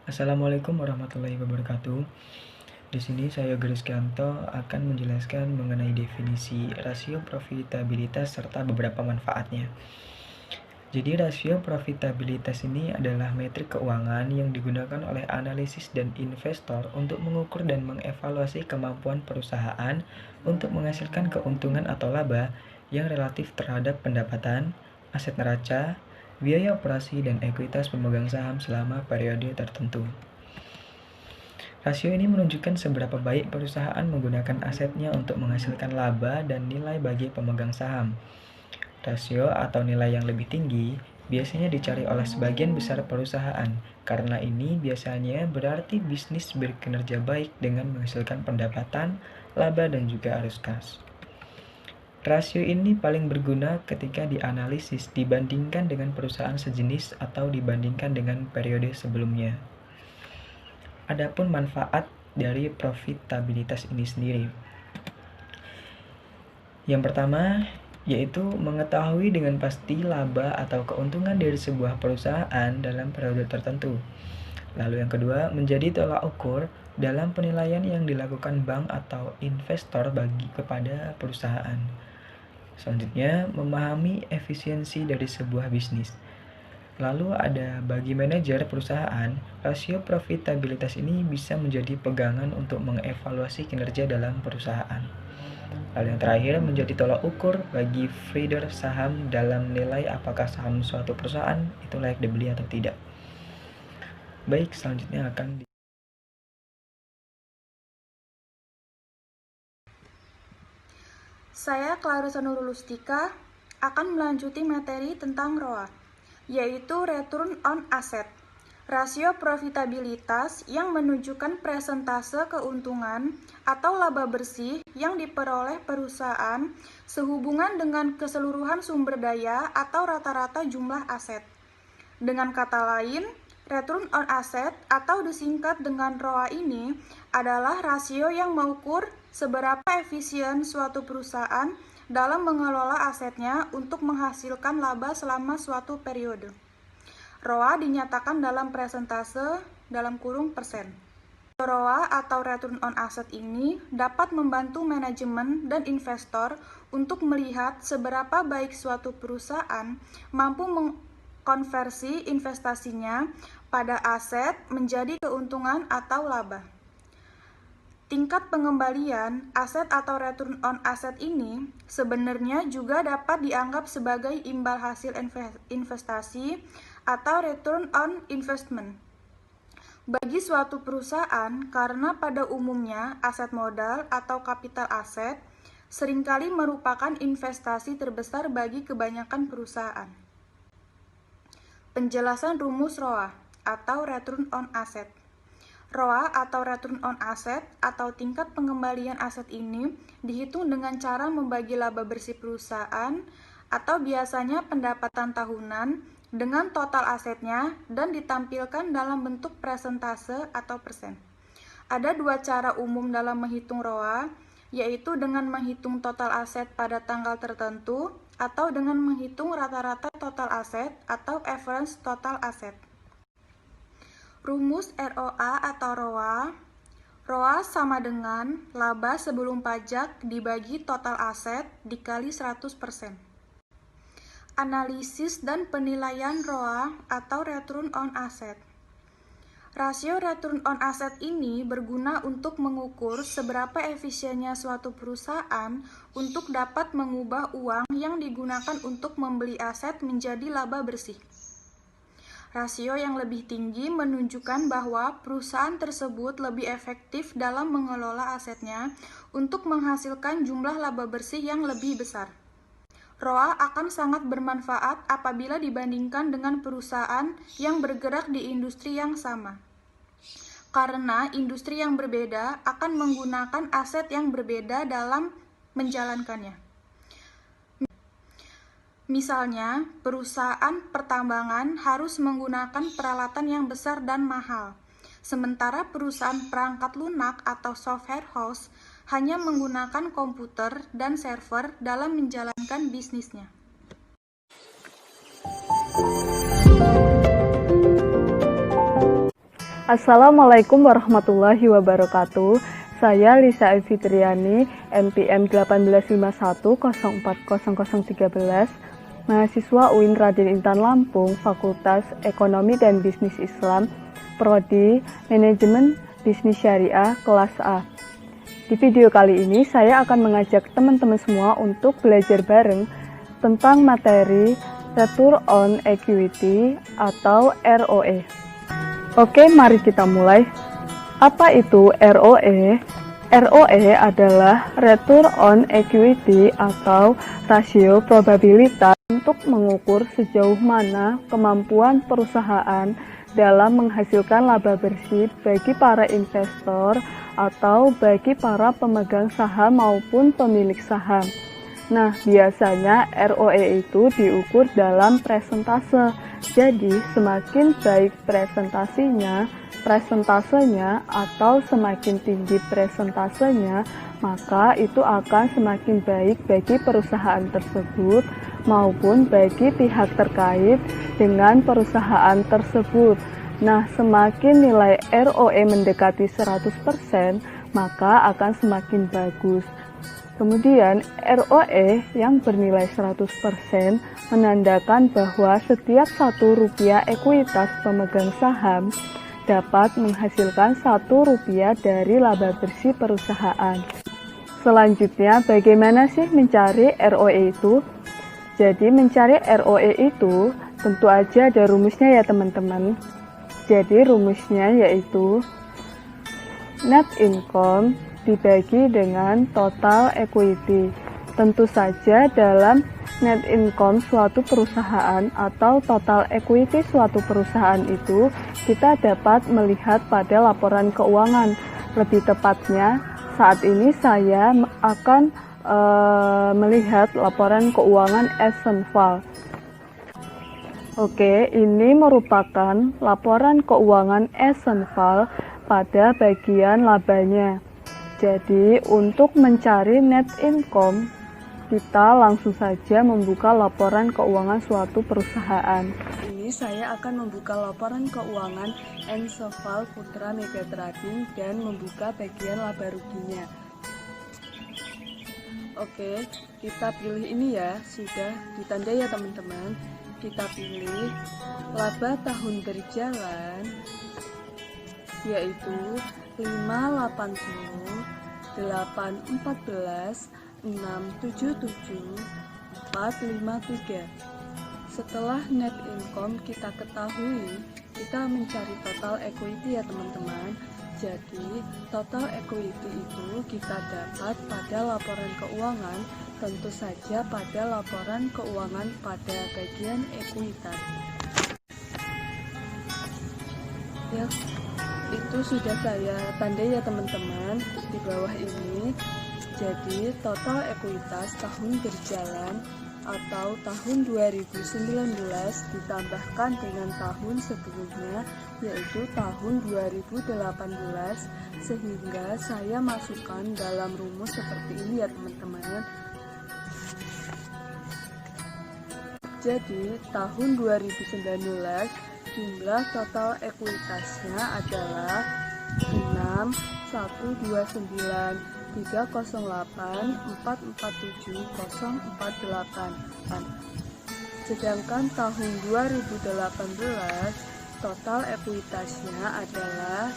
Assalamualaikum warahmatullahi wabarakatuh. Di sini saya Yoga Rizkyanto akan menjelaskan mengenai definisi rasio profitabilitas serta beberapa manfaatnya. Jadi rasio profitabilitas ini adalah metrik keuangan yang digunakan oleh analisis dan investor untuk mengukur dan mengevaluasi kemampuan perusahaan untuk menghasilkan keuntungan atau laba yang relatif terhadap pendapatan, aset neraca, biaya operasi, dan ekuitas pemegang saham selama periode tertentu. Rasio ini menunjukkan seberapa baik perusahaan menggunakan asetnya untuk menghasilkan laba dan nilai bagi pemegang saham. Rasio atau nilai yang lebih tinggi biasanya dicari oleh sebagian besar perusahaan, karena ini biasanya berarti bisnis berkinerja baik dengan menghasilkan pendapatan, laba, dan juga arus kas. Rasio ini paling berguna ketika dianalisis dibandingkan dengan perusahaan sejenis atau dibandingkan dengan periode sebelumnya. Adapun manfaat dari profitabilitas ini sendiri. Yang pertama, yaitu mengetahui dengan pasti laba atau keuntungan dari sebuah perusahaan dalam periode tertentu. Lalu yang kedua, menjadi tolak ukur dalam penilaian yang dilakukan bank atau investor bagi kepada perusahaan. Selanjutnya, memahami efisiensi dari sebuah bisnis. Lalu ada bagi manajer perusahaan, rasio profitabilitas ini bisa menjadi pegangan untuk mengevaluasi kinerja dalam perusahaan. Lalu yang terakhir menjadi tolak ukur bagi trader saham dalam nilai apakah saham suatu perusahaan itu layak dibeli atau tidak. Baik, selanjutnya akan Saya Clarissa Nurulustika akan melanjuti materi tentang ROA, yaitu Return on Asset, rasio profitabilitas yang menunjukkan persentase keuntungan atau laba bersih yang diperoleh perusahaan sehubungan dengan keseluruhan sumber daya atau rata-rata jumlah aset. Dengan kata lain, Return on Asset atau disingkat dengan ROA ini adalah rasio yang mengukur seberapa efisien suatu perusahaan dalam mengelola asetnya untuk menghasilkan laba selama suatu periode. ROA dinyatakan dalam persentase (persen). ROA atau Return on Asset ini dapat membantu manajemen dan investor untuk melihat seberapa baik suatu perusahaan mampu mengkonversi investasinya pada aset menjadi keuntungan atau laba. Tingkat pengembalian aset atau return on asset ini sebenarnya juga dapat dianggap sebagai imbal hasil investasi atau return on investment bagi suatu perusahaan, karena pada umumnya aset modal atau kapital aset seringkali merupakan investasi terbesar bagi kebanyakan perusahaan. Penjelasan rumus ROA atau return on asset. ROA atau Return on Asset atau tingkat pengembalian aset ini dihitung dengan cara membagi laba bersih perusahaan atau biasanya pendapatan tahunan dengan total asetnya dan ditampilkan dalam bentuk persentase atau persen. Ada dua cara umum dalam menghitung ROA, yaitu dengan menghitung total aset pada tanggal tertentu atau dengan menghitung rata-rata total aset atau average total asset. Rumus ROA atau ROA. ROA sama dengan laba sebelum pajak dibagi total aset dikali 100%. Analisis dan penilaian ROA atau Return on Asset. Rasio Return on Asset ini berguna untuk mengukur seberapa efisiennya suatu perusahaan untuk dapat mengubah uang yang digunakan untuk membeli aset menjadi laba bersih. Rasio yang lebih tinggi menunjukkan bahwa perusahaan tersebut lebih efektif dalam mengelola asetnya untuk menghasilkan jumlah laba bersih yang lebih besar. ROA akan sangat bermanfaat apabila dibandingkan dengan perusahaan yang bergerak di industri yang sama. Karena industri yang berbeda akan menggunakan aset yang berbeda dalam menjalankannya. Misalnya, perusahaan pertambangan harus menggunakan peralatan yang besar dan mahal, sementara perusahaan perangkat lunak atau software house hanya menggunakan komputer dan server dalam menjalankan bisnisnya. Assalamualaikum warahmatullahi wabarakatuh. Saya Lisa Fitriani, NPM 1851040013, mahasiswa UIN Raden Intan Lampung, Fakultas Ekonomi dan Bisnis Islam, Prodi Manajemen Bisnis Syariah, kelas A. Di video kali ini saya akan mengajak teman-teman semua untuk belajar bareng tentang materi Return on Equity atau ROE. Oke, mari kita mulai. Apa itu ROE? ROE adalah Return on Equity atau rasio probabilitas untuk mengukur sejauh mana kemampuan perusahaan dalam menghasilkan laba bersih bagi para investor atau bagi para pemegang saham maupun pemilik saham. Nah, biasanya ROE itu diukur dalam presentase. Jadi, semakin baik presentasenya atau semakin tinggi presentasenya, maka itu akan semakin baik bagi perusahaan tersebut maupun bagi pihak terkait dengan perusahaan tersebut. Nah, semakin nilai ROE mendekati 100%, maka akan semakin bagus. Kemudian ROE yang bernilai 100% menandakan bahwa setiap Rp1 ekuitas pemegang saham dapat menghasilkan Rp1 dari laba bersih perusahaan. Selanjutnya, bagaimana sih mencari ROE itu? Jadi mencari ROE itu tentu aja ada rumusnya ya teman-teman. Jadi rumusnya yaitu net income dibagi dengan total equity. Tentu saja dalam net income suatu perusahaan atau total equity suatu perusahaan itu kita dapat melihat pada laporan keuangan. Lebih tepatnya saat ini saya akan melihat laporan keuangan Essential. Oke, ini merupakan laporan keuangan Essential pada bagian labanya. Jadi, untuk mencari net income, kita langsung saja membuka laporan keuangan suatu perusahaan. Ini saya akan membuka laporan keuangan Essential Putra Mega Trading dan membuka bagian laba ruginya. Oke, kita pilih ini ya, sudah ditandai ya teman-teman. Kita pilih laba tahun berjalan, yaitu 580, 814, 677, 453. Setelah net income kita ketahui, kita mencari total equity ya teman-teman. Jadi total equity itu kita dapat pada laporan keuangan, tentu saja pada laporan keuangan pada bagian ekuitas. Ya, itu sudah saya tandai ya teman-teman di bawah ini. Jadi total ekuitas tahun berjalan atau tahun 2019 ditambahkan dengan tahun sebelumnya, yaitu tahun 2018, sehingga saya masukkan dalam rumus seperti ini ya teman-teman. Jadi tahun 2019 jumlah total ekuitasnya adalah 6.129.308.447.048. Sedangkan tahun 2018 total ekuitasnya adalah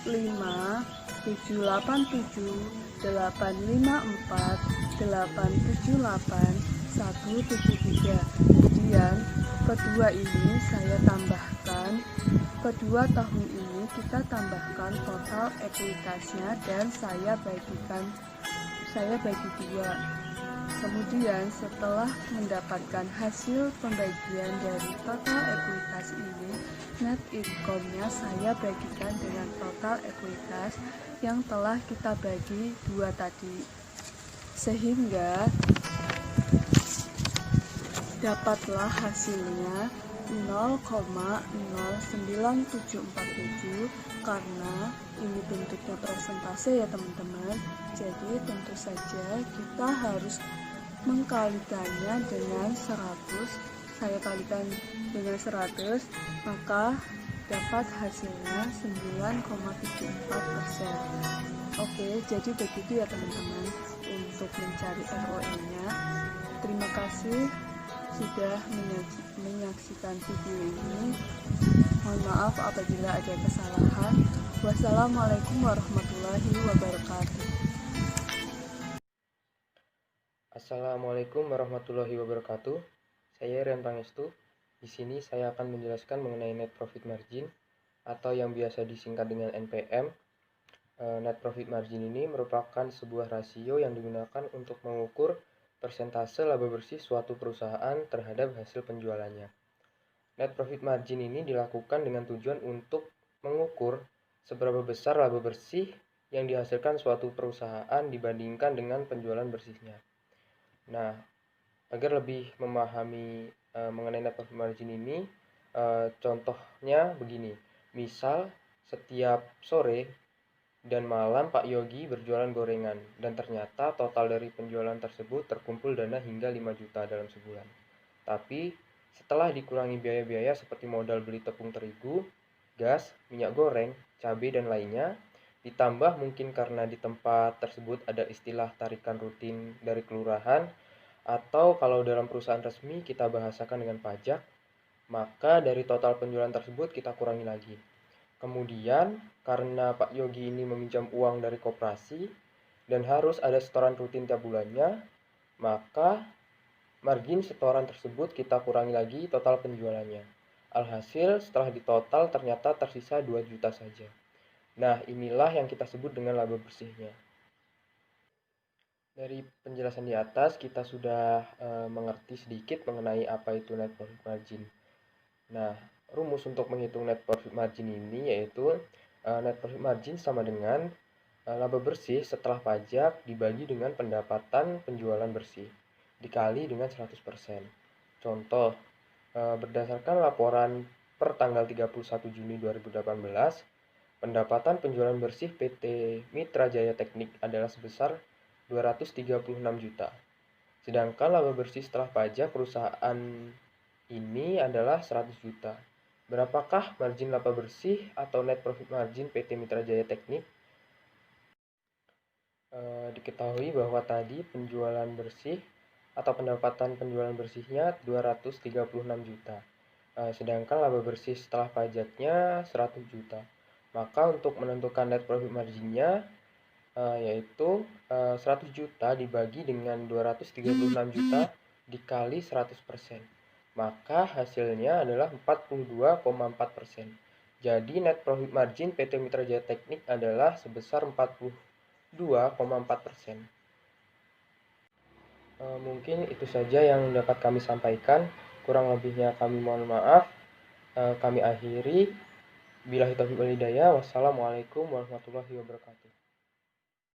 5.787.854.878.173. Kemudian kedua ini saya tambahkan, kedua tahun ini kita tambahkan total ekuitasnya dan saya bagi dua. Kemudian setelah mendapatkan hasil pembagian dari total ekuitas ini, net income-nya saya bagikan dengan total ekuitas yang telah kita bagi dua tadi, sehingga dapatlah hasilnya 0,09747 karena ini bentuknya persentase ya teman-teman. Jadi tentu saja kita harus mengkalikannya dengan 100. Saya kalikan dengan 100, maka dapat hasilnya 9,74%. Oke, jadi begitu ya teman-teman untuk mencari ROE-nya. Terima kasih sudah menyaksikan video ini. Mohon maaf apabila ada kesalahan. Wassalamualaikum warahmatullahi wabarakatuh. Assalamualaikum warahmatullahi wabarakatuh. Saya Rian Pangestu. Di sini saya akan menjelaskan mengenai net profit margin atau yang biasa disingkat dengan NPM. Net profit margin ini merupakan sebuah rasio yang digunakan untuk mengukur persentase laba bersih suatu perusahaan terhadap hasil penjualannya. Net profit margin ini dilakukan dengan tujuan untuk mengukur seberapa besar laba bersih yang dihasilkan suatu perusahaan dibandingkan dengan penjualan bersihnya. Nah, agar lebih memahami mengenai net profit margin ini, contohnya begini. Misal, setiap sore dan malam Pak Yogi berjualan gorengan, dan ternyata total dari penjualan tersebut terkumpul dana hingga 5 juta dalam sebulan. Tapi, setelah dikurangi biaya-biaya seperti modal beli tepung terigu, gas, minyak goreng, cabai, dan lainnya, ditambah mungkin karena di tempat tersebut ada istilah tarikan rutin dari kelurahan, atau kalau dalam perusahaan resmi kita bahasakan dengan pajak, maka dari total penjualan tersebut kita kurangi lagi. Kemudian, karena Pak Yogi ini meminjam uang dari koperasi dan harus ada setoran rutin tiap bulannya, maka margin setoran tersebut kita kurangi lagi total penjualannya. Alhasil, setelah ditotal ternyata tersisa 2 juta saja. Nah, inilah yang kita sebut dengan laba bersihnya. Dari penjelasan di atas, kita sudah mengerti sedikit mengenai apa itu net profit margin. Nah, rumus untuk menghitung net profit margin ini yaitu net profit margin sama dengan laba bersih setelah pajak dibagi dengan pendapatan penjualan bersih dikali dengan 100%. Contoh, berdasarkan laporan per tanggal 31 Juni 2018, pendapatan penjualan bersih PT Mitra Jaya Teknik adalah sebesar 236 juta. Sedangkan laba bersih setelah pajak perusahaan ini adalah 100 juta. Berapakah margin laba bersih atau net profit margin PT Mitra Jaya Teknik? Diketahui bahwa tadi penjualan bersih atau pendapatan penjualan bersihnya 236 juta. Sedangkan laba bersih setelah pajaknya 100 juta. Maka untuk menentukan net profit marginnya yaitu 100 juta dibagi dengan 236 juta dikali 100%. Maka hasilnya adalah 42,4%. Jadi net profit margin PT Mitra Jaya Teknik adalah sebesar 42,4%. Mungkin itu saja yang dapat kami sampaikan. Kurang lebihnya kami mohon maaf. Kami akhiri. Billahi taufiq wal hidayah. Wassalamualaikum warahmatullahi wabarakatuh.